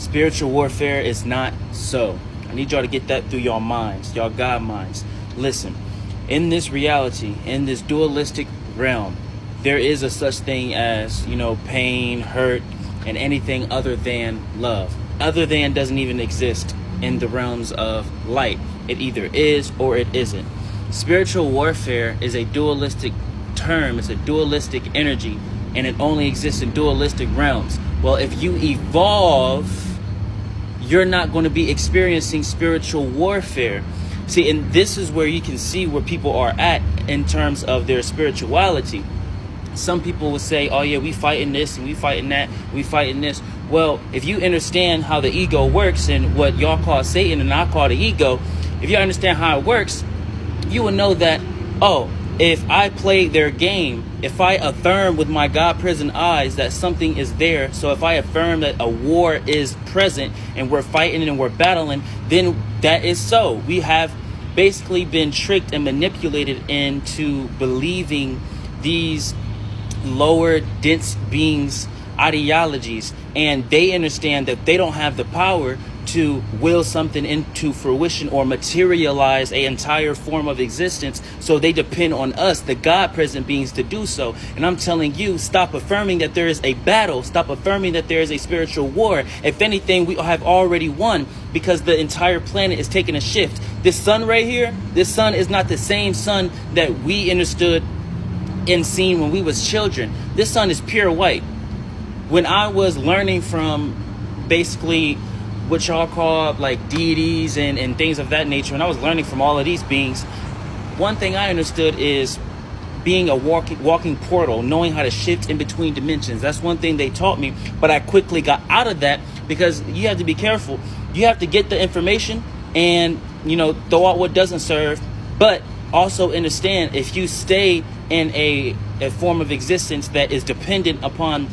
Spiritual warfare is not so. I need y'all to get that through your minds, y'all God minds. Listen, in this reality, in this dualistic realm, there is a such thing as, pain, hurt, and anything other than love. Other than doesn't even exist in the realms of light. It either is or it isn't. Spiritual warfare is a dualistic term. It's a dualistic energy, and it only exists in dualistic realms. Well, if you evolve, you're not going to be experiencing spiritual warfare. See, and this is where you can see where people are at in terms of their spirituality. Some people would say, oh yeah, we fighting this and we fighting that, we fighting this. Well, if you understand how the ego works and what y'all call Satan and I call the ego, if you understand how it works, you will know that, if I play their game, if I affirm with my God-present eyes that something is there, so if I affirm that a war is present and we're fighting and we're battling, then that is so. We have basically been tricked and manipulated into believing these lower, dense beings' ideologies, and they understand that they don't have the power to will something into fruition or materialize an entire form of existence, so they depend on us, the God-present beings, to do so. And I'm telling you, stop affirming that there is a battle. Stop affirming that there is a spiritual war. If anything, we have already won, because the entire planet is taking a shift. This sun right here, this sun is not the same sun that we understood and seen when we was children. This sun is pure white. When I was learning from basically what y'all call like deities and things of that nature, and I was learning from all of these beings, one thing I understood is being a walking portal, knowing how to shift in between dimensions. That's one thing they taught me, but I quickly got out of that, because you have to be careful. You have to get the information and, throw out what doesn't serve, but also understand, if you stay in a form of existence that is dependent upon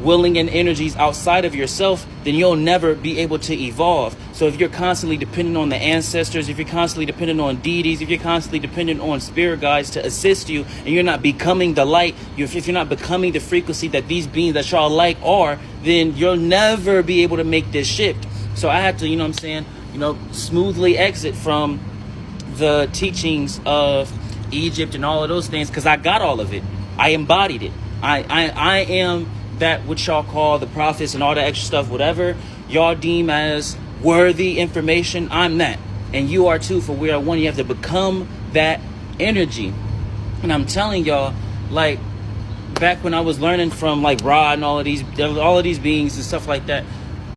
willing and energies outside of yourself, then you'll never be able to evolve. So if you're constantly dependent on the ancestors, if you're constantly dependent on deities, if you're constantly dependent on spirit guides to assist you, and you're not becoming the light, if you're not becoming the frequency that these beings that y'all like are, then you'll never be able to make this shift. So I had to, smoothly exit from the teachings of Egypt and all of those things, because I got all of it. I embodied it. I am that which y'all call the prophets and all that extra stuff, whatever y'all deem as worthy information. I'm that, and you are too. For we are one. You have to become that energy. And I'm telling y'all, like, back when I was learning from like Ra and all of these beings and stuff like that,